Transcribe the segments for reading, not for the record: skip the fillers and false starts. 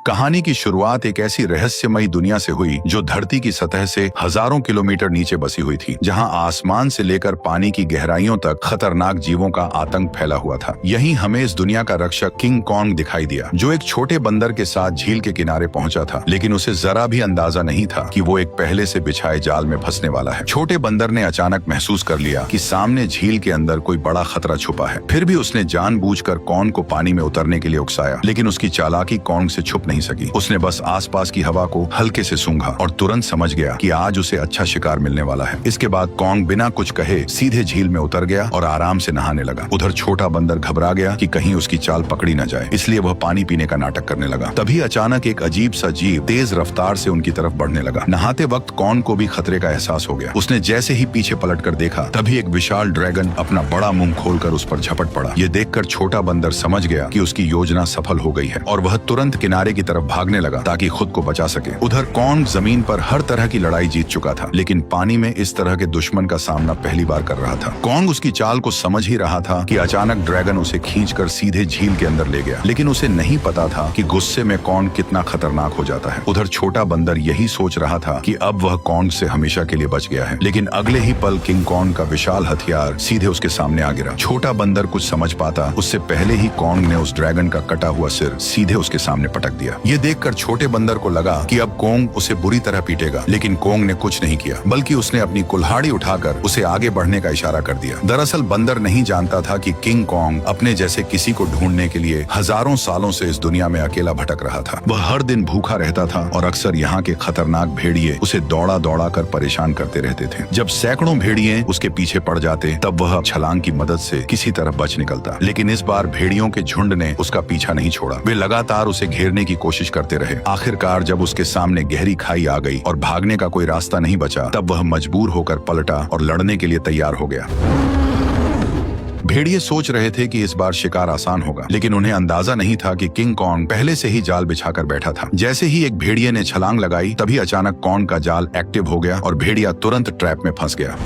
कहानी की शुरुआत एक ऐसी रहस्यमयी दुनिया से हुई जो धरती की सतह से हजारों किलोमीटर नीचे बसी हुई थी, जहां आसमान से लेकर पानी की गहराइयों तक खतरनाक जीवों का आतंक फैला हुआ था। यहीं हमें इस दुनिया का रक्षक किंग कॉन्ग दिखाई दिया, जो एक छोटे बंदर के साथ झील के किनारे पहुंचा था, लेकिन उसे जरा भी अंदाजा नहीं था कि वो एक पहले से बिछाए जाल में फंसने वाला है। छोटे बंदर ने अचानक महसूस कर लिया कि सामने झील के अंदर कोई बड़ा खतरा छुपा है। फिर भी उसने जानबूझकर कॉन्ग को पानी में उतरने के लिए उकसाया, लेकिन उसकी चालाकी कॉन्ग से छुप नहीं सकी। उसने बस आसपास की हवा को हल्के से सूंघा और तुरंत समझ गया कि आज उसे अच्छा शिकार मिलने वाला है। इसके बाद कॉन्ग बिना कुछ कहे सीधे झील में उतर गया और आराम से नहाने लगा। उधर छोटा बंदर घबरा गया कि कहीं उसकी चाल पकड़ी न जाए, इसलिए वह पानी पीने का नाटक करने लगा। तभी अचानक एक अजीब सा जीव तेज रफ्तार से उनकी तरफ बढ़ने लगा। नहाते वक्त कॉन्ग को भी खतरे का एहसास हो गया। उसने जैसे ही पीछे पलट कर देखा, तभी एक विशाल ड्रैगन अपना बड़ा मुंह खोलकर उस पर झपट पड़ा। ये देखकर छोटा बंदर समझ गया कि उसकी योजना सफल हो गई है और वह तुरंत किनारे की तरफ भागने लगा ताकि खुद को बचा सके। उधर कॉन्ग जमीन पर हर तरह की लड़ाई जीत चुका था, लेकिन पानी में इस तरह के दुश्मन का सामना पहली बार कर रहा था। कॉन्ग उसकी चाल को समझ ही रहा था कि अचानक ड्रैगन उसे खींचकर सीधे झील के अंदर ले गया, लेकिन उसे नहीं पता था कि गुस्से में कॉन्ग कितना खतरनाक हो जाता है। उधर छोटा बंदर यही सोच रहा था कि अब वह कॉन्ग से हमेशा के लिए बच गया है, लेकिन अगले ही पल किंग कॉन्ग का विशाल हथियार सीधे उसके सामने आ गिरा। छोटा बंदर कुछ समझ पाता उससे पहले ही कॉन्ग ने उस ड्रैगन का कटा हुआ सिर सीधे उसके सामने पटक दिया। ये देखकर छोटे बंदर को लगा कि अब कॉन्ग उसे बुरी तरह पीटेगा, लेकिन कॉन्ग ने कुछ नहीं किया, बल्कि उसने अपनी कुल्हाड़ी उठाकर उसे आगे बढ़ने का इशारा कर दिया। दरअसल बंदर नहीं जानता था कि किंग कॉन्ग अपने जैसे किसी को ढूंढने के लिए हजारों सालों से इस दुनिया में अकेला भटक रहा था। वह हर दिन भूखा रहता था और अक्सर यहाँ के खतरनाक भेड़िए उसे दौड़ा दौड़ा कर परेशान करते रहते थे। जब सैकड़ों भेड़िए उसके पीछे पड़ जाते, तब वह छलांग की मदद से किसी तरह बच निकलता। लेकिन इस बार भेड़ियों के झुंड ने उसका पीछा नहीं छोड़ा। वे लगातार उसे घेरने की कोशिश करते रहे। आखिरकार जब उसके सामने गहरी खाई आ गई और भागने का कोई रास्ता नहीं बचा, तब वह मजबूर होकर पलटा और लड़ने के लिए तैयार हो गया। भेड़िए सोच रहे थे कि इस बार शिकार आसान होगा, लेकिन उन्हें अंदाजा नहीं था कि किंग कॉन्ग पहले से ही जाल बिछाकर बैठा था। जैसे ही एक भेड़िए ने छलांग लगाई, तभी अचानक कॉन्ग का जाल एक्टिव हो गया और भेड़िया तुरंत ट्रैप में फंस गया।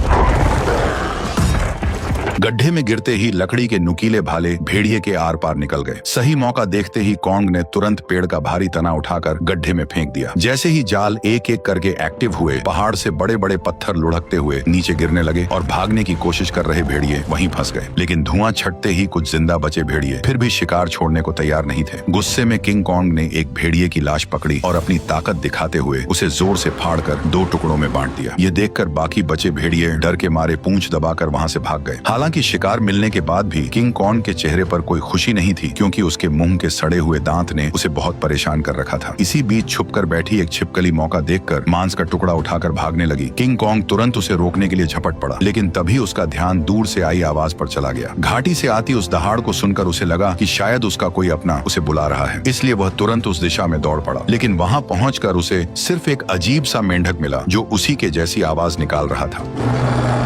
गड्ढे में गिरते ही लकड़ी के नुकीले भाले भेड़िए के आर पार निकल गए। सही मौका देखते ही कॉन्ग ने तुरंत पेड़ का भारी तना उठाकर गड्ढे में फेंक दिया। जैसे ही जाल एक एक करके एक्टिव हुए, पहाड़ से बड़े बड़े पत्थर लुढ़कते हुए नीचे गिरने लगे और भागने की कोशिश कर रहे भेड़िए वहीं फंस गए। लेकिन धुआं छटते ही कुछ जिंदा बचे भेड़िए फिर भी शिकार छोड़ने को तैयार नहीं थे। गुस्से में किंग कॉन्ग ने एक भेड़िए की लाश पकड़ी और अपनी ताकत दिखाते हुए उसे जोर से फाड़कर 2 टुकड़ों में बांट दिया। ये देखकर बाकी बचे भेड़िए डर के मारे पूंछ दबाकर वहां से भाग गए। हालांकि शिकार मिलने के बाद भी किंग कॉन्ग के चेहरे पर कोई खुशी नहीं थी, क्योंकि उसके मुंह के सड़े हुए दांत ने उसे बहुत परेशान कर रखा था। इसी बीच छुपकर बैठी एक छिपकली मौका देखकर मांस का टुकड़ा उठाकर भागने लगी। किंग कॉन्ग तुरंत उसे रोकने के लिए झपट पड़ा, लेकिन तभी उसका ध्यान दूर से आई आवाज पर चला गया। घाटी से आती उस दहाड़ को सुनकर उसे लगा कि शायद उसका कोई अपना उसे बुला रहा है, इसलिए वह तुरंत उस दिशा में दौड़ पड़ा। लेकिन वहां पहुंचकर उसे सिर्फ एक अजीब सा मेंढक मिला जो उसी के जैसी आवाज निकाल रहा था।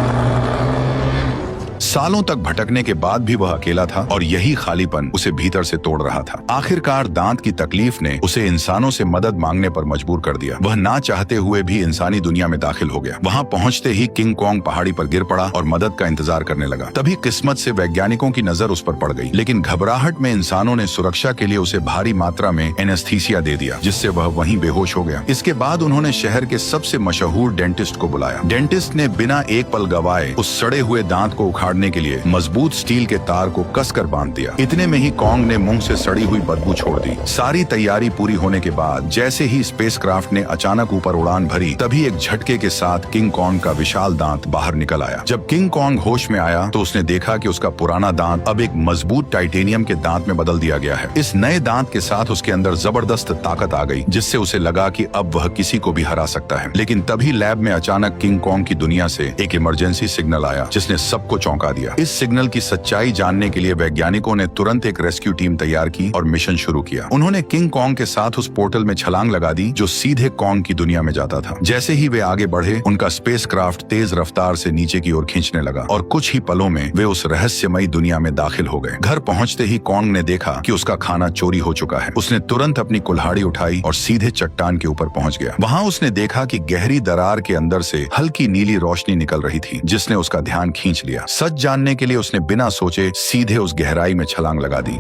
सालों तक भटकने के बाद भी वह अकेला था और यही खालीपन उसे भीतर से तोड़ रहा था। आखिरकार दांत की तकलीफ ने उसे इंसानों से मदद मांगने पर मजबूर कर दिया। वह ना चाहते हुए भी इंसानी दुनिया में दाखिल हो गया। वहां पहुंचते ही किंग कॉन्ग पहाड़ी पर गिर पड़ा और मदद का इंतजार करने लगा। तभी किस्मत से वैज्ञानिकों की नजर उस पर पड़ गई, लेकिन घबराहट में इंसानों ने सुरक्षा के लिए उसे भारी मात्रा में एनेस्थीसिया दे दिया, जिससे वह वहीं बेहोश हो गया। इसके बाद उन्होंने शहर के सबसे मशहूर डेंटिस्ट को बुलाया। डेंटिस्ट ने बिना एक पल गवाए उस सड़े हुए दांत को उखाड़ने के लिए मजबूत स्टील के तार को कसकर बांध दिया। इतने में ही कॉन्ग ने मुंह से सड़ी हुई बदबू छोड़ दी। सारी तैयारी पूरी होने के बाद जैसे ही स्पेसक्राफ्ट ने अचानक ऊपर उड़ान भरी, तभी एक झटके के साथ किंग कॉन्ग का विशाल दांत बाहर निकल आया। जब किंग कॉन्ग होश में आया तो उसने देखा कि उसका पुराना दांत अब एक मजबूत टाइटेनियम के दांत में बदल दिया गया है। इस नए दांत के साथ उसके अंदर जबरदस्त ताकत आ गई, जिससे उसे लगा कि अब वह किसी को भी हरा सकता है। लेकिन तभी लैब में अचानक किंग कॉन्ग की दुनिया से एक इमरजेंसी सिग्नल आया, जिसने सबको चौंका दिया। इस सिग्नल की सच्चाई जानने के लिए वैज्ञानिकों ने तुरंत एक रेस्क्यू टीम तैयार की और मिशन शुरू किया। उन्होंने किंग कॉन्ग के साथ उस पोर्टल में छलांग लगा दी जो सीधे कॉन्ग की दुनिया में जाता था। जैसे ही वे आगे बढ़े, उनका स्पेसक्राफ्ट तेज रफ्तार से नीचे की ओर खींचने लगा और कुछ ही पलों में वे उस रहस्यमयी दुनिया में दाखिल हो गए। घर पहुंचते ही कॉन्ग ने देखा कि उसका खाना चोरी हो चुका है। उसने तुरंत अपनी कुल्हाड़ी उठाई और सीधे चट्टान के ऊपर पहुंच गया। वहां उसने देखा कि गहरी दरार के अंदर से हल्की नीली रोशनी निकल रही थी, जिसने उसका ध्यान खींच लिया। सच जानने के लिए उसने बिना सोचे सीधे उस गहराई में छलांग लगा दी।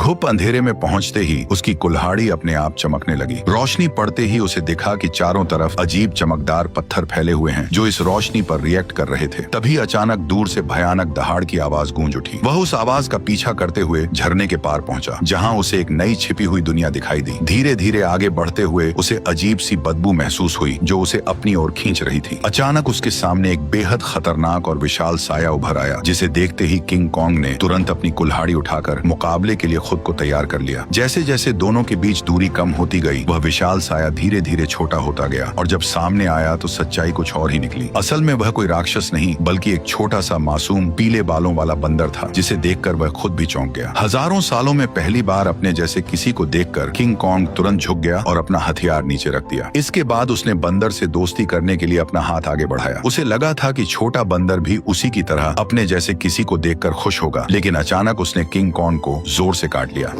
घुप अंधेरे में पहुंचते ही उसकी कुल्हाड़ी अपने आप चमकने लगी। रोशनी पड़ते ही उसे दिखा कि चारों तरफ अजीब चमकदार पत्थर फैले हुए हैं जो इस रोशनी पर रिएक्ट कर रहे थे। तभी अचानक दूर से भयानक दहाड़ की आवाज गूंज उठी। वह उस आवाज का पीछा करते हुए झरने के पार पहुंचा, जहां उसे एक नई छिपी हुई दुनिया दिखाई दी। धीरे धीरे आगे बढ़ते हुए उसे अजीब सी बदबू महसूस हुई जो उसे अपनी ओर खींच रही थी। अचानक उसके सामने एक बेहद खतरनाक और विशाल साया उभर आया, जिसे देखते ही किंग कॉन्ग ने तुरंत अपनी कुल्हाड़ी उठाकर मुकाबले के लिए खुद को तैयार कर लिया। जैसे जैसे दोनों के बीच दूरी कम होती गई, वह विशाल साया धीरे धीरे छोटा होता गया और जब सामने आया तो सच्चाई कुछ और ही निकली। असल में वह कोई राक्षस नहीं बल्कि एक छोटा सा मासूम पीले बालों वाला बंदर था, जिसे देखकर वह खुद भी चौंक गया। हजारों सालों में पहली बार अपने जैसे किसी को देखकर किंग कॉन्ग तुरंत झुक गया और अपना हथियार नीचे रख दिया। इसके बाद उसने बंदर से दोस्ती करने के लिए अपना हाथ आगे बढ़ाया। उसे लगा था कि छोटा बंदर भी उसी की तरह अपने जैसे किसी को देखकर खुश होगा, लेकिन अचानक उसने किंग कॉन्ग को जोर से काट लिया।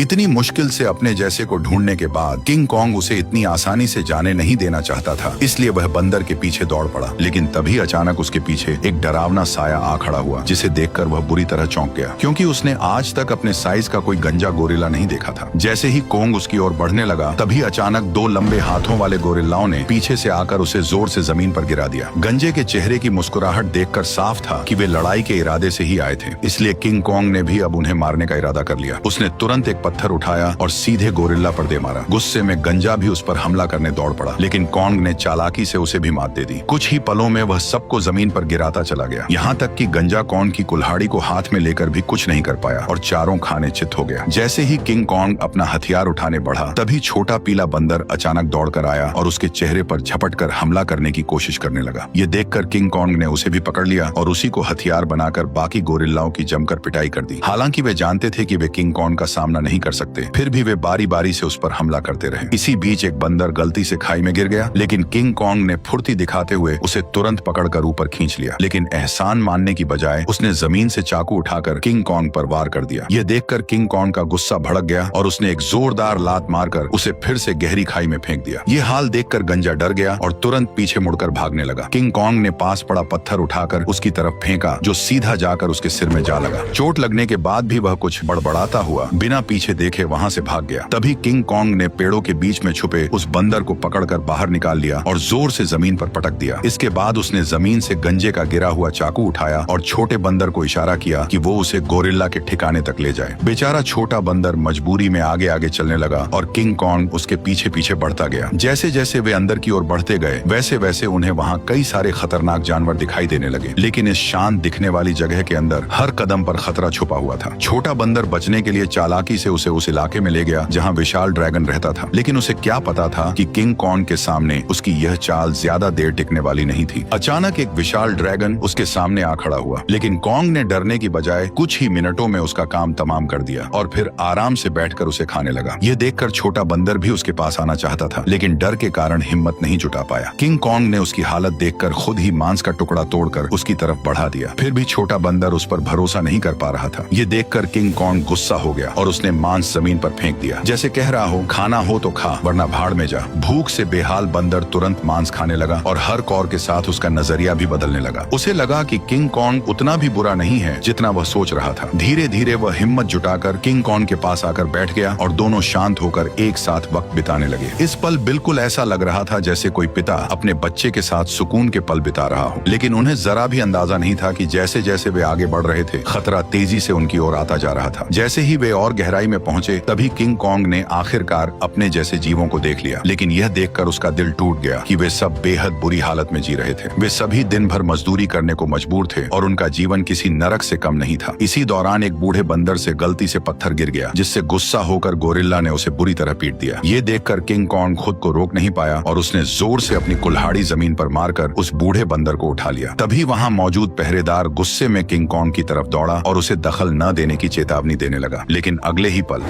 इतनी मुश्किल से अपने जैसे को ढूंढने के बाद किंग कॉन्ग उसे इतनी आसानी से जाने नहीं देना चाहता था, इसलिए वह बंदर के पीछे दौड़ पड़ा। लेकिन तभी अचानक उसके पीछे एक डरावना साया आ खड़ा हुआ, जिसे देखकर वह बुरी तरह चौंक गया, क्योंकि उसने आज तक अपने साइज का कोई गंजा गोरिल्ला नहीं देखा था। जैसे ही कॉन्ग उसकी ओर बढ़ने लगा, तभी अचानक दो लंबे हाथों वाले गोरिल्लाओं ने पीछे से आकर उसे जोर से जमीन पर गिरा दिया। गंजे के चेहरे की मुस्कुराहट देखकर साफ था कि वे लड़ाई के इरादे से ही आए थे, इसलिए किंग कॉन्ग ने भी अब उन्हें मारने का इरादा कर लिया। उसने तुरंत पत्थर उठाया और सीधे गोरिल्ला पर दे मारा। गुस्से में गंजा भी उस पर हमला करने दौड़ पड़ा, लेकिन कॉन्ग ने चालाकी से उसे भी मात दे दी। कुछ ही पलों में वह सबको जमीन पर गिराता चला गया, यहाँ तक कि गंजा कॉन्ग की कुल्हाड़ी को हाथ में लेकर भी कुछ नहीं कर पाया और चारों खाने चित हो गया। जैसे ही किंग कॉन्ग अपना हथियार उठाने बढ़ा, तभी छोटा पीला बंदर अचानक दौड़कर आया और उसके चेहरे पर झपटकर हमला करने की कोशिश करने लगा। ये देखकर किंग कॉन्ग ने उसे भी पकड़ लिया और उसी को हथियार बनाकर बाकी गोरिल्लाओं की जमकर पिटाई कर दी। हालांकि वे जानते थे कि वे किंग कॉन्ग का सामना नहीं कर सकते, फिर भी वे बारी बारी से उस पर हमला करते रहे। इसी बीच एक बंदर गलती से खाई में गिर गया, लेकिन किंग कॉन्ग ने फुर्ती दिखाते हुए उसे तुरंत पकड़कर ऊपर खींच लिया। लेकिन एहसान मानने की बजाय उसने जमीन से चाकू उठाकर किंग कॉन्ग पर वार कर दिया। यह देखकर किंग कॉन्ग का गुस्सा भड़क गया और उसने एक जोरदार लात मारकर उसे फिर से गहरी खाई में फेंक दिया। ये हाल देखकर गंजा डर गया और तुरंत पीछे मुड़कर भागने लगा। किंग कॉन्ग ने पास पड़ा पत्थर उठाकर उसकी तरफ फेंका, जो सीधा जाकर उसके सिर में जा लगा। चोट लगने के बाद भी वह कुछ बड़बड़ाता हुआ बिना पीछे देखे वहां से भाग गया। तभी किंग कॉन्ग ने पेड़ों के बीच में छुपे उस बंदर को पकड़कर बाहर निकाल लिया और जोर से जमीन पर पटक दिया। इसके बाद उसने जमीन से गंजे का गिरा हुआ चाकू उठाया और छोटे बंदर को इशारा किया कि वो उसे गोरिल्ला के ठिकाने तक ले जाए। बेचारा छोटा बंदर मजबूरी में आगे आगे चलने लगा और किंग कॉन्ग उसके पीछे पीछे बढ़ता गया। जैसे जैसे वे अंदर की ओर बढ़ते गए, वैसे वैसे उन्हें वहाँ कई सारे खतरनाक जानवर दिखाई देने लगे, लेकिन इस शांत दिखने वाली जगह के अंदर हर कदम पर खतरा छुपा हुआ था। छोटा बंदर बचने के लिए चालाकी से उसे उस इलाके में ले गया जहाँ विशाल ड्रैगन रहता था, लेकिन उसे क्या पता था कि किंग कॉन्ग के सामने उसकी यह चाल ज्यादा देर टिकने वाली नहीं थी। अचानक एक विशाल ड्रैगन उसके सामने आ खड़ा हुआ, लेकिन कॉन्ग ने डरने की बजाय कुछ ही मिनटों में उसका काम तमाम कर दिया और फिर आराम से बैठकर उसे खाने लगा। यह देखकर छोटा बंदर भी उसके पास आना चाहता था, लेकिन डर के कारण हिम्मत नहीं जुटा पाया। किंग कॉन्ग ने उसकी हालत देखकर खुद ही मांस का टुकड़ा तोड़कर उसकी तरफ बढ़ा दिया। फिर भी छोटा बंदर उस पर भरोसा नहीं कर पा रहा था। ये देखकर किंग कॉन्ग गुस्सा हो गया और उसने मांस जमीन पर फेंक दिया, जैसे कह रहा हो खाना हो तो खा वरना भाड़ में जा। भूख से बेहाल बंदर तुरंत मांस खाने लगा और हर कौर के साथ उसका नजरिया भी बदलने लगा। उसे लगा कि किंग कॉन्ग उतना भी बुरा नहीं है जितना वह सोच रहा था। धीरे धीरे वह हिम्मत जुटाकर किंग कॉन्ग के पास आकर बैठ गया और दोनों शांत होकर एक साथ वक्त बिताने लगे। इस पल बिल्कुल ऐसा लग रहा था जैसे कोई पिता अपने बच्चे के साथ सुकून के पल बिता रहा हो, लेकिन उन्हें जरा भी अंदाजा नहीं था कि जैसे जैसे वे आगे बढ़ रहे थे, खतरा तेजी से उनकी ओर आता जा रहा था। जैसे ही वे और गहराई में पहुंचे, तभी किंग कॉन्ग ने आखिरकार अपने जैसे जीवों को देख लिया, लेकिन यह देखकर उसका दिल टूट गया कि वे सब बेहद बुरी हालत में जी रहे थे। वे सभी दिन भर मजदूरी करने को मजबूर थे और उनका जीवन किसी नरक से कम नहीं था। इसी दौरान एक बूढ़े बंदर से गलती से पत्थर गिर गया, जिससे गुस्सा होकर गोरिल्ला ने उसे बुरी तरह पीट दिया। ये देखकर किंग कॉन्ग खुद को रोक नहीं पाया और उसने जोर से अपनी कुल्हाड़ी जमीन पर मारकर उस बूढ़े बंदर को उठा लिया। तभी वहाँ मौजूद पहरेदार गुस्से में किंग कॉन्ग की तरफ दौड़ा और उसे दखल न देने की चेतावनी देने लगा, लेकिन अगले ही पल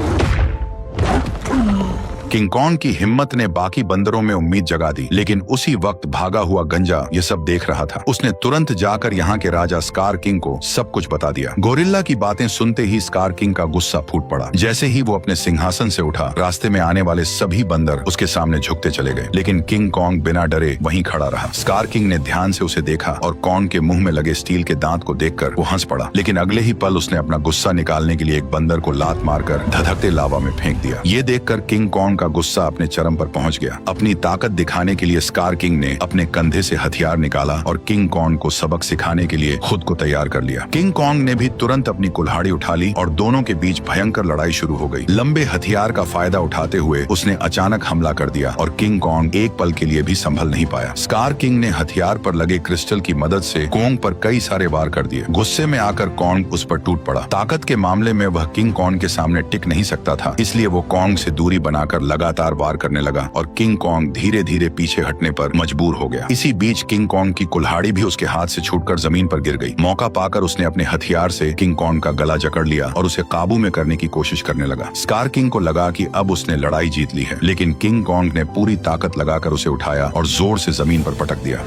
किंग कॉन्ग की हिम्मत ने बाकी बंदरों में उम्मीद जगा दी, लेकिन उसी वक्त भागा हुआ गंजा ये सब देख रहा था। उसने तुरंत जाकर यहाँ के राजा स्कार किंग को सब कुछ बता दिया। गोरिल्ला की बातें सुनते ही स्कार किंग का गुस्सा फूट पड़ा। जैसे ही वो अपने सिंहासन से उठा, रास्ते में आने वाले सभी बंदर उसके सामने झुकते चले गए, लेकिन किंग कॉन्ग बिना डरे वहीं खड़ा रहा। स्कार किंग ने ध्यान से उसे देखा और कॉन्ग के मुंह में लगे स्टील के दांत को देखकर वो हंस पड़ा, लेकिन अगले ही पल उसने अपना गुस्सा निकालने के लिए एक बंदर को लात मारकर धधकते लावा में फेंक दिया। ये देखकर किंग कॉन्ग का गुस्सा अपने चरम पर पहुंच गया। अपनी ताकत दिखाने के लिए स्कार किंग ने अपने कंधे से हथियार निकाला और किंग कॉन्ग को सबक सिखाने के लिए खुद को तैयार कर लिया। किंग कॉन्ग ने भी तुरंत अपनी कुल्हाड़ी उठा ली और दोनों के बीच भयंकर लड़ाई शुरू हो गई। लंबे हथियार का फायदा उठाते हुए उसने अचानक हमला कर दिया और किंग कॉन्ग एक पल के लिए भी संभल नहीं पाया। स्कार किंग ने हथियार पर लगे क्रिस्टल की मदद से कॉन्ग पर कई सारे वार कर दिए। गुस्से में आकर कॉन्ग उस पर टूट पड़ा। ताकत के मामले में वह किंग कॉन्ग के सामने टिक नहीं सकता था, इसलिए वो कॉन्ग से दूरी बनाकर लगातार वार करने लगा और किंग कॉन्ग धीरे धीरे पीछे हटने पर मजबूर हो गया। इसी बीच किंग कॉन्ग की कुल्हाड़ी भी उसके हाथ से छूटकर जमीन पर गिर गई। मौका पाकर उसने अपने हथियार से किंग कॉन्ग का गला जकड़ लिया और उसे काबू में करने की कोशिश करने लगा। स्कार किंग को लगा कि अब उसने लड़ाई जीत ली है, लेकिन किंग कॉन्ग ने पूरी ताकत लगाकर उसे उठाया और जोर से जमीन पर पटक दिया।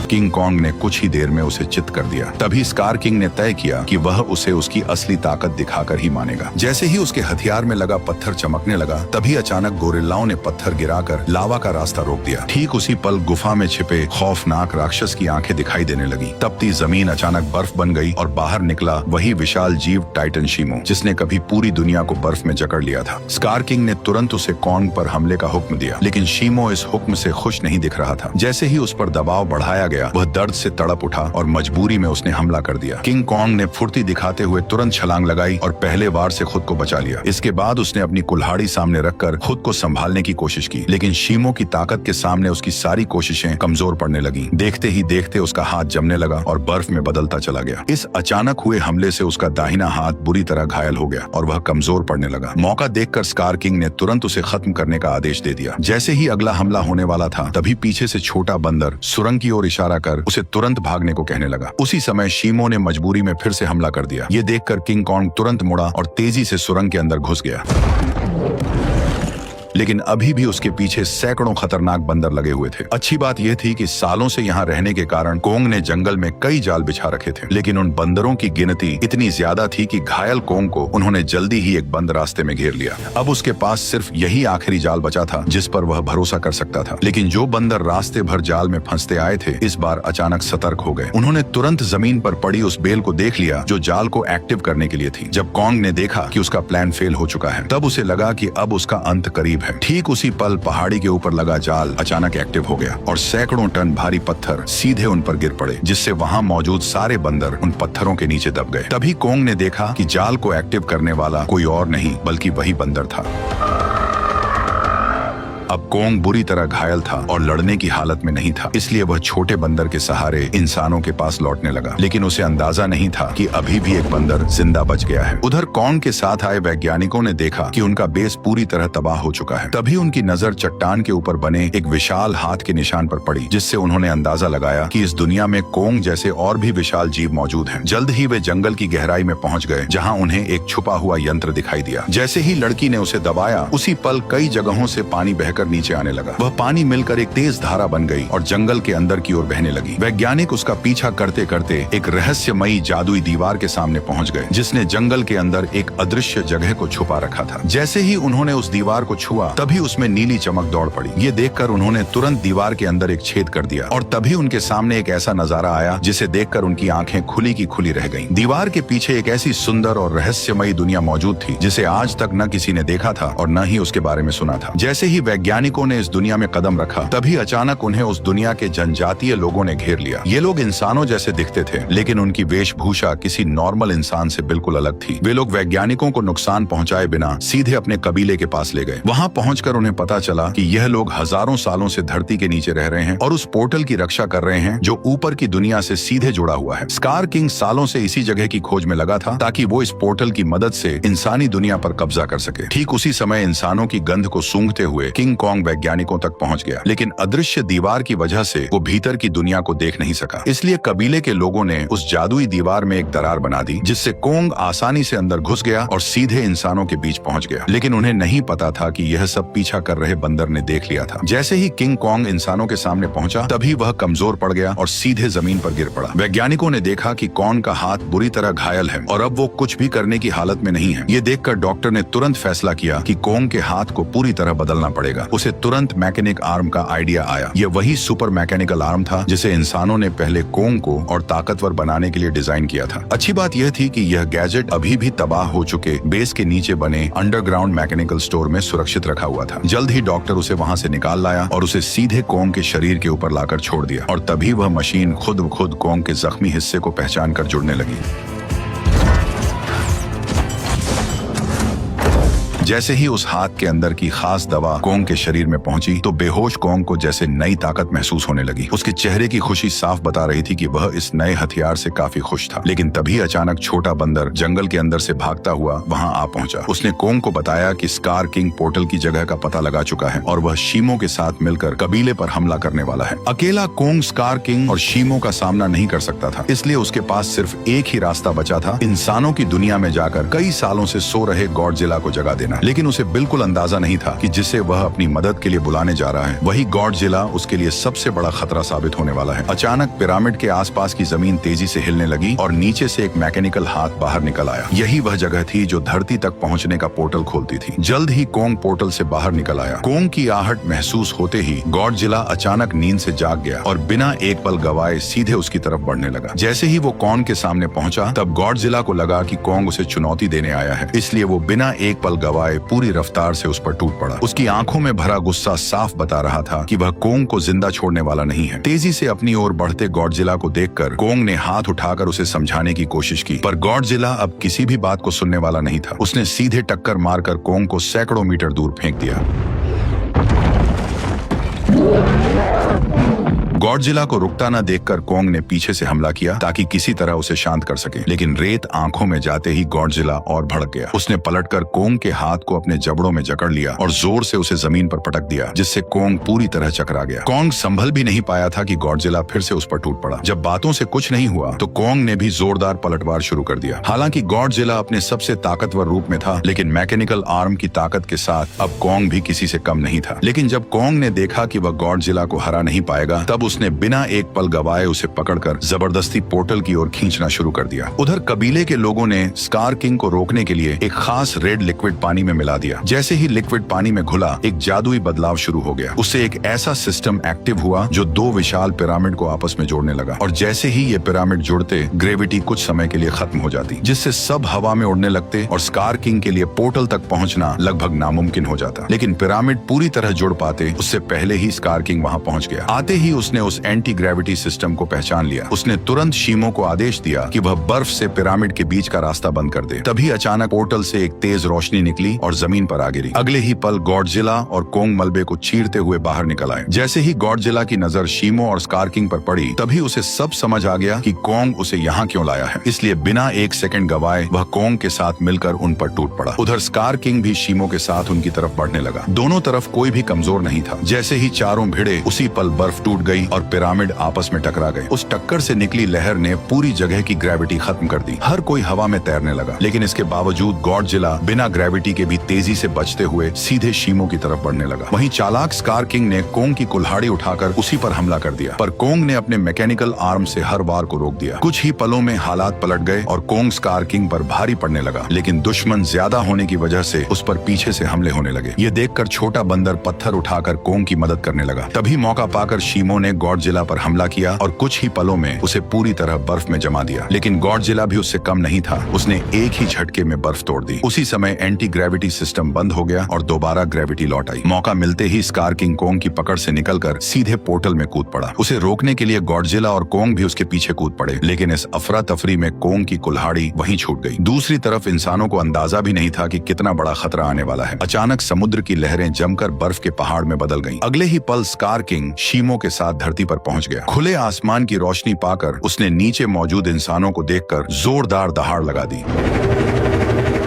किंग कॉन्ग ने कुछ ही देर में उसे चित कर दिया। तभी स्कार किंग ने तय किया कि वह उसे उसकी असली ताकत दिखाकर ही मानेगा। जैसे ही उसके हथियार में लगा पत्थर चमकने लगा, तभी अचानक गोरिल्लाओं ने पत्थर गिराकर लावा का रास्ता रोक दिया। ठीक उसी पल गुफा में छिपे खौफनाक राक्षस की आंखें दिखाई देने लगी। तपती जमीन अचानक बर्फ बन गई और बाहर निकला वही विशाल जीव टाइटन शीमो, जिसने कभी पूरी दुनिया को बर्फ में जकड़ लिया था। स्कार किंग ने तुरंत उसे कॉन्ग पर हमले का हुक्म दिया, लेकिन शीमो इस हुक्म से खुश नहीं दिख रहा था। जैसे ही उस पर दबाव बढ़ाया गया, वह दर्द से तड़प उठा और मजबूरी में उसने हमला कर दिया। किंग कॉन्ग ने फुर्ती दिखाते हुए तुरंत छलांग लगाई और पहले वार से खुद को बचा लिया। इसके बाद उसने अपनी कुल्हाड़ी सामने रखकर खुद को संभालने की कोशिश की, लेकिन शीमो की ताकत के सामने उसकी सारी कोशिशें कमजोर पड़ने लगी। देखते ही देखते उसका हाथ जमने लगा और बर्फ में बदलता चला गया। इस अचानक हुए हमले से उसका दाहिना हाथ बुरी तरह घायल हो गया और वह कमजोर पड़ने लगा। मौका देखकर स्कार किंग ने तुरंत उसे खत्म करने का आदेश दे दिया। जैसे ही अगला हमला होने वाला था, तभी पीछे से छोटा बंदर सुरंग की ओर इशारा कर उसे तुरंत भागने को कहने लगा। उसी समय शीमो ने मजबूरी में फिर से हमला कर दिया। ये देखकर किंग कॉन्ग तुरंत मुड़ा और तेजी से सुरंग के अंदर घुस गया, लेकिन अभी भी उसके पीछे सैकड़ों खतरनाक बंदर लगे हुए थे। अच्छी बात यह थी कि सालों से यहाँ रहने के कारण कोंग ने जंगल में कई जाल बिछा रखे थे, लेकिन उन बंदरों की गिनती इतनी ज्यादा थी कि घायल कोंग को उन्होंने जल्दी ही एक बंद रास्ते में घेर लिया। अब उसके पास सिर्फ यही आखिरी जाल बचा था जिस पर वह भरोसा कर सकता था। लेकिन जो बंदर रास्ते भर जाल में फंसते आए थे, इस बार अचानक सतर्क हो गए। उन्होंने तुरंत जमीन पर पड़ी उस बेल को देख लिया जो जाल को एक्टिव करने के लिए थी। जब कोंग ने देखा कि उसका प्लान फेल हो चुका है, तब उसे लगा कि अब उसका अंत करीब है। ठीक उसी पल पहाड़ी के ऊपर लगा जाल अचानक एक्टिव हो गया और सैकड़ों टन भारी पत्थर सीधे उन पर गिर पड़े, जिससे वहां मौजूद सारे बंदर उन पत्थरों के नीचे दब गए। तभी कोंग ने देखा कि जाल को एक्टिव करने वाला कोई और नहीं बल्कि वही बंदर था। अब कोंग बुरी तरह घायल था और लड़ने की हालत में नहीं था, इसलिए वह छोटे बंदर के सहारे इंसानों के पास लौटने लगा। लेकिन उसे अंदाजा नहीं था कि अभी भी एक बंदर जिंदा बच गया है। उधर कोंग के साथ आए वैज्ञानिकों ने देखा कि उनका बेस पूरी तरह तबाह हो चुका है। तभी उनकी नजर चट्टान के ऊपर बने एक विशाल हाथ के निशान पर पड़ी, जिससे उन्होंने अंदाजा लगाया कि इस दुनिया में कोंग जैसे और भी विशाल जीव मौजूद हैं। जल्द ही वे जंगल की गहराई में पहुंच गए, जहां उन्हें एक छुपा हुआ यंत्र दिखाई दिया। जैसे ही लड़की ने उसे दबाया, उसी पल कई जगहों से पानी बहकर नीचे आने लगा। वह पानी मिलकर एक तेज धारा बन गई और जंगल के अंदर की ओर बहने लगी। वैज्ञानिक उसका पीछा करते करते एक रहस्यमयी जादुई दीवार के सामने पहुंच गए, जिसने जंगल के अंदर एक अदृश्य जगह को छुपा रखा था। जैसे ही उन्होंने उस दीवार को छुआ, तभी उसमें नीली चमक दौड़ पड़ी। ये देखकर उन्होंने तुरंत दीवार के अंदर एक छेद कर दिया और तभी उनके सामने एक ऐसा नजारा आया जिसे देखकर उनकी आंखें खुली की खुली रह गईं। दीवार के पीछे एक ऐसी सुंदर और रहस्यमयी दुनिया मौजूद थी जिसे आज तक न किसी ने देखा था और न ही उसके बारे में सुना था। जैसे ही वैज्ञानिकों ने इस दुनिया में कदम रखा, तभी अचानक उन्हें उस दुनिया के जनजातीय लोगों ने घेर लिया। ये लोग इंसानों जैसे दिखते थे, लेकिन उनकी वेशभूषा किसी नॉर्मल इंसान से बिल्कुल अलग थी। वे लोग वैज्ञानिकों को नुकसान पहुंचाए बिना सीधे अपने कबीले के पास ले गए। वहां पहुंचकर उन्हें पता चला कि यह लोग हजारों सालों से धरती के नीचे रह रहे हैं और उस पोर्टल की रक्षा कर रहे हैं जो ऊपर की दुनिया से सीधे जुड़ा हुआ है। स्कार किंग सालों से इसी जगह की खोज में लगा था ताकि वो इस पोर्टल की मदद से इंसानी दुनिया पर कब्जा कर सके। ठीक उसी समय इंसानों की गंध को सूंघते हुए किंग किंग कॉन्ग वैज्ञानिकों तक पहुंच गया, लेकिन अदृश्य दीवार की वजह से वो भीतर की दुनिया को देख नहीं सका। इसलिए कबीले के लोगों ने उस जादुई दीवार में एक दरार बना दी, जिससे कॉन्ग आसानी से अंदर घुस गया और सीधे इंसानों के बीच पहुंच गया। लेकिन उन्हें नहीं पता था कि यह सब पीछा कर रहे बंदर ने देख लिया था। जैसे ही किंग कॉन्ग इंसानों के सामने पहुंचा, तभी वह कमजोर पड़ गया और सीधे जमीन पर गिर पड़ा। वैज्ञानिकों ने देखा कि कॉन्ग का हाथ बुरी तरह घायल है और अब वो कुछ भी करने की हालत में नहीं है। ये देखकर डॉक्टर ने तुरंत फैसला किया कि कॉन्ग के हाथ को पूरी तरह बदलना पड़ेगा। उसे तुरंत मैकेनिक आर्म का आइडिया आया। यह वही सुपर मैकेनिकल आर्म था जिसे इंसानों ने पहले कॉन्ग को और ताकतवर बनाने के लिए डिजाइन किया था। अच्छी बात यह थी कि यह गैजेट अभी भी तबाह हो चुके बेस के नीचे बने अंडरग्राउंड मैकेनिकल स्टोर में सुरक्षित रखा हुआ था। जल्द ही डॉक्टर उसे वहां से निकाल लाया और उसे सीधे कॉन्ग के शरीर के ऊपर लाकर छोड़ दिया, और तभी वह मशीन खुद ब खुद कॉन्ग के जख्मी हिस्से को पहचान कर जुड़ने लगी। जैसे ही उस हाथ के अंदर की खास दवा कॉन्ग के शरीर में पहुंची, तो बेहोश कॉन्ग को जैसे नई ताकत महसूस होने लगी। उसके चेहरे की खुशी साफ बता रही थी कि वह इस नए हथियार से काफी खुश था। लेकिन तभी अचानक छोटा बंदर जंगल के अंदर से भागता हुआ वहां आ पहुंचा। उसने कॉन्ग को बताया कि स्कार किंग पोर्टल की जगह का पता लगा चुका है और वह शीमो के साथ मिलकर कबीले पर हमला करने वाला है। अकेला कॉन्ग स्कार किंग और शीमो का सामना नहीं कर सकता था, इसलिए उसके पास सिर्फ एक ही रास्ता बचा था, इंसानों की दुनिया में जाकर कई सालों से सो रहे गॉडजिला को जगा देना। लेकिन उसे बिल्कुल अंदाजा नहीं था कि जिसे वह अपनी मदद के लिए बुलाने जा रहा है, वही गॉडजिला उसके लिए सबसे बड़ा खतरा साबित होने वाला है। अचानक पिरामिड के आसपास की जमीन तेजी से हिलने लगी और नीचे से एक मैकेनिकल हाथ बाहर निकल आया। यही वह जगह थी जो धरती तक पहुंचने का पोर्टल खोलती थी। जल्द ही कॉन्ग पोर्टल से बाहर निकल आया। कॉन्ग की आहट महसूस होते ही गॉडजिला अचानक नींद से जाग गया और बिना एक पल गवाए सीधे उसकी तरफ बढ़ने लगा। जैसे ही वो कॉन्ग के सामने पहुंचा, तब गॉडजिला को लगा कि कॉन्ग उसे चुनौती देने आया है, इसलिए वो बिना एक पल गवाए पूरी रफ्तार से उस पर टूट पड़ा। उसकी आंखों में भरा गुस्सा साफ बता रहा था कि वह कॉन्ग को जिंदा छोड़ने वाला नहीं है। तेजी से अपनी ओर बढ़ते गॉडजिला को देखकर कॉन्ग ने हाथ उठाकर उसे समझाने की कोशिश की, पर गॉडजिला अब किसी भी बात को सुनने वाला नहीं था। उसने सीधे टक्कर मारकर कॉन्ग को सैकड़ों मीटर दूर फेंक दिया। गॉडजिला को रुकता न देखकर कॉन्ग ने पीछे से हमला किया ताकि किसी तरह उसे शांत कर सके, लेकिन रेत आंखों में जाते ही गॉडजिला और भड़क गया। उसने पलटकर कॉन्ग के हाथ को अपने जबड़ों में जकड़ लिया और जोर से उसे जमीन पर पटक दिया, जिससे कॉन्ग पूरी तरह चकरा गया। कॉन्ग संभल भी नहीं पाया था कि गॉडजिला फिर से उस पर टूट पड़ा। जब बातों से कुछ नहीं हुआ तो कॉन्ग ने भी जोरदार पलटवार शुरू कर दिया। हालांकि गॉडजिला अपने सबसे ताकतवर रूप में था, लेकिन मैकेनिकल आर्म की ताकत के साथ अब कॉन्ग भी किसी से कम नहीं था। लेकिन जब कॉन्ग ने देखा कि वह गॉडजिला को हरा नहीं पाएगा, तब उसने बिना एक पल गवाए उसे पकड़कर जबरदस्ती पोर्टल की ओर खींचना शुरू कर दिया। उधर कबीले के लोगों ने स्कार किंग को रोकने के लिए एक खास रेड लिक्विड पानी में मिला दिया। जैसे ही लिक्विड पानी में घुला, एक जादुई बदलाव शुरू हो गया। उससे एक ऐसा सिस्टम एक्टिव हुआ जो दो विशाल पिरामिड को आपस में जोड़ने लगा, और जैसे ही ये पिरामिड जुड़ते, ग्रेविटी कुछ समय के लिए खत्म हो जाती, जिससे सब हवा में उड़ने लगते और स्कार किंग के लिए पोर्टल तक पहुंचना लगभग नामुमकिन हो जाता। लेकिन पिरामिड पूरी तरह जुड़ पाते उससे पहले ही स्कार किंग वहां पहुंच गया। आते ही उसने उस एंटी ग्रेविटी सिस्टम को पहचान लिया। उसने तुरंत शीमो को आदेश दिया कि वह बर्फ से पिरामिड के बीच का रास्ता बंद कर दे। तभी अचानक पोर्टल से एक तेज रोशनी निकली और जमीन पर आ गिरी। अगले ही पल गॉडजिला और कॉन्ग मलबे को चीरते हुए बाहर निकल आए। जैसे ही गॉडजिला की नजर शीमो और स्कार किंग पर पड़ी, तभी उसे सब समझ आ गया कि कॉन्ग उसे यहाँ क्यों लाया है। इसलिए बिना एक सेकंड गवाए वह कॉन्ग के साथ मिलकर उन पर टूट पड़ा। उधर स्कार किंग भी शीमो के साथ उनकी तरफ बढ़ने लगा। दोनों तरफ कोई भी कमजोर नहीं था। जैसे ही चारों भिड़े, उसी पल बर्फ टूट गई और पिरामिड आपस में टकरा गए। उस टक्कर से निकली लहर ने पूरी जगह की ग्रेविटी खत्म कर दी। हर कोई हवा में तैरने लगा, लेकिन इसके बावजूद गॉडजिला बिना ग्रेविटी के भी तेजी से बचते हुए सीधे शीमो की तरफ बढ़ने लगा। वहीं चालाक स्कार किंग ने कॉन्ग की कुल्हाड़ी उठाकर उसी पर हमला कर दिया, पर कॉन्ग ने अपने मैकेनिकल आर्म से हर वार को रोक दिया। कुछ ही पलों में हालात पलट गए और कॉन्ग स्कार किंग पर भारी पड़ने लगा, लेकिन दुश्मन ज्यादा होने की वजह से उस पर पीछे से हमले होने लगे। ये देखकर छोटा बंदर पत्थर उठाकर कॉन्ग की मदद करने लगा। तभी मौका पाकर शीमो ने गॉडजिला पर हमला किया और कुछ ही पलों में उसे पूरी तरह बर्फ में जमा दिया। लेकिन गॉडजिला भी उससे कम नहीं था। उसने एक ही झटके में बर्फ तोड़ दी। उसी समय एंटी ग्रेविटी सिस्टम बंद हो गया और दोबारा ग्रेविटी लौट आई। मौका मिलते ही स्कार किंग कॉन्ग की पकड़ से निकलकर सीधे पोर्टल में कूद पड़ा। उसे रोकने के लिए गॉडजिला और कॉन्ग भी उसके पीछे कूद पड़े, लेकिन इस अफरा तफरी में कॉन्ग की कुल्हाड़ी वहीं छूट गई। दूसरी तरफ इंसानों को अंदाजा भी नहीं था कि कितना बड़ा खतरा आने वाला है। अचानक समुद्र की लहरें जमकर बर्फ के पहाड़ में बदल गईं। अगले ही पल स्कार किंग शीमो के साथ धरती पर पहुंच गया। खुले आसमान की रोशनी पाकर उसने नीचे मौजूद इंसानों को देखकर जोरदार दहाड़ लगा दी।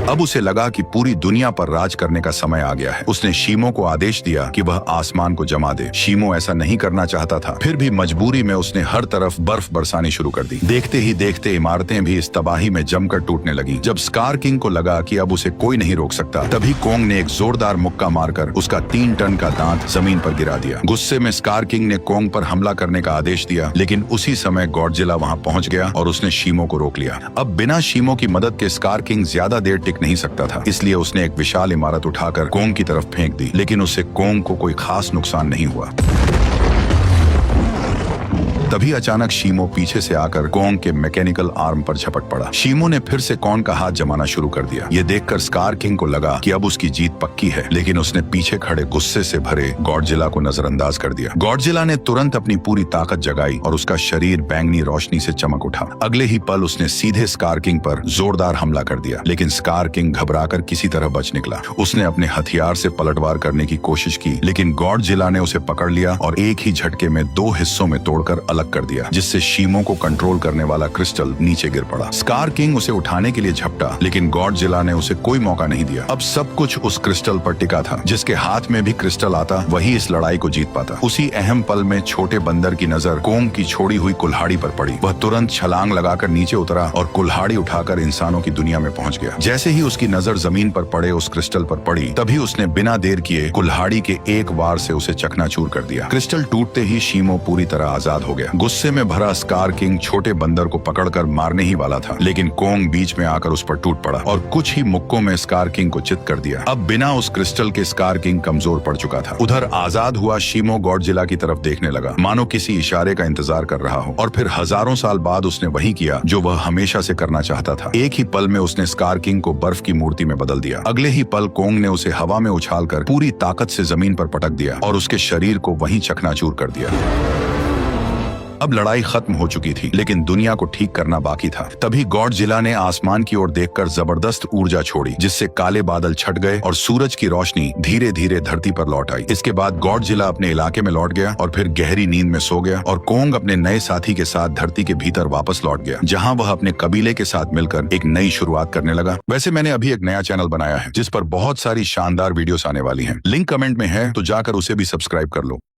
अब उसे लगा कि पूरी दुनिया पर राज करने का समय आ गया है। उसने शीमो को आदेश दिया कि वह आसमान को जमा दे। शीमो ऐसा नहीं करना चाहता था, फिर भी मजबूरी में उसने हर तरफ बर्फ बरसानी शुरू कर दी। देखते ही देखते इमारतें भी इस तबाही में जमकर टूटने लगी। जब स्कार किंग को लगा कि अब उसे कोई नहीं रोक सकता, तभी कोंग ने एक जोरदार मुक्का मारकर उसका 3 टन का दांत जमीन पर गिरा दिया। गुस्से में स्कार किंग ने कोंग पर हमला करने का आदेश दिया, लेकिन उसी समय गॉडजिला वहां पहुंच गया और उसने शीमो को रोक लिया। अब बिना शीमो की मदद के स्कार किंग ज्यादा देर टिक नहीं सकता था, इसलिए उसने एक विशाल इमारत उठाकर कोंग की तरफ फेंक दी, लेकिन उससे कोंग को कोई खास नुकसान नहीं हुआ। तभी अचानक शीमो पीछे से आकर कोंग के मैकेनिकल आर्म पर झपट पड़ा। शीमो ने फिर से कोंग का हाथ जमाना शुरू कर दिया। ये देखकर स्कार किंग को लगा कि अब उसकी जीत पक्की है, लेकिन उसने पीछे खड़े गुस्से से भरे गॉडजिला को नजरअंदाज कर दिया। गॉडजिला ने तुरंत अपनी पूरी ताकत जगाई और उसका शरीर बैंगनी रोशनी से चमक उठा। अगले ही पल उसने सीधे स्कार किंग पर जोरदार हमला कर दिया, लेकिन स्कार किंग घबराकर किसी तरह बच निकला। उसने अपने हथियार से पलटवार करने की कोशिश की, लेकिन गॉडजिला ने उसे पकड़ लिया और एक ही झटके में 2 हिस्सों में तोड़कर अलग कर दिया, जिससे शीमो को कंट्रोल करने वाला क्रिस्टल नीचे गिर पड़ा। स्कार किंग उसे उठाने के लिए झपटा, लेकिन गॉडजिला ने उसे कोई मौका नहीं दिया। अब सब कुछ उस क्रिस्टल पर टिका था। जिसके हाथ में भी क्रिस्टल आता, वही इस लड़ाई को जीत पाता। उसी अहम पल में छोटे बंदर की नजर कोंग की छोड़ी हुई कुल्हाड़ी पर पड़ी। वह तुरंत छलांग लगाकर नीचे उतरा और कुल्हाड़ी उठाकर इंसानों की दुनिया में पहुंच गया। जैसे ही उसकी नजर जमीन पर पड़े उस क्रिस्टल पर पड़ी, तभी उसने बिना देर किए कुल्हाड़ी के एक वार से उसे चकनाचूर कर दिया। क्रिस्टल टूटते ही शीमो पूरी तरह आजाद हो गया। गुस्से में भरा स्कार किंग छोटे बंदर को पकड़कर मारने ही वाला था, लेकिन कोंग बीच में आकर उस पर टूट पड़ा और कुछ ही मुक्कों में स्कार किंग को चित कर दिया। अब बिना उस क्रिस्टल के स्कार किंग कमजोर पड़ चुका था। उधर आजाद हुआ शीमो गॉडजिला की तरफ देखने लगा, मानो किसी इशारे का इंतजार कर रहा हो। और फिर हजारों साल बाद उसने वही किया जो वह हमेशा से करना चाहता था। एक ही पल में उसने स्कार किंग को बर्फ की मूर्ति में बदल दिया। अगले ही पल कोंग ने उसे हवा में उछालकर पूरी ताकत से जमीन पर पटक दिया और उसके शरीर को वहीं चकनाचूर कर दिया। अब लड़ाई खत्म हो चुकी थी, लेकिन दुनिया को ठीक करना बाकी था। तभी गॉडजिला ने आसमान की ओर देखकर जबरदस्त ऊर्जा छोड़ी, जिससे काले बादल छट गए और सूरज की रोशनी धीरे धीरे धरती पर लौट आई। इसके बाद गॉडजिला अपने इलाके में लौट गया और फिर गहरी नींद में सो गया और कोंग अपने नए साथी के साथ धरती के भीतर वापस लौट गया, जहां वह अपने कबीले के साथ मिलकर एक नई शुरुआत करने लगा। वैसे मैंने अभी एक नया चैनल बनाया है जिस पर बहुत सारी शानदार वीडियोस आने वाली हैं। लिंक कमेंट में है, तो जाकर उसे भी सब्सक्राइब कर लो।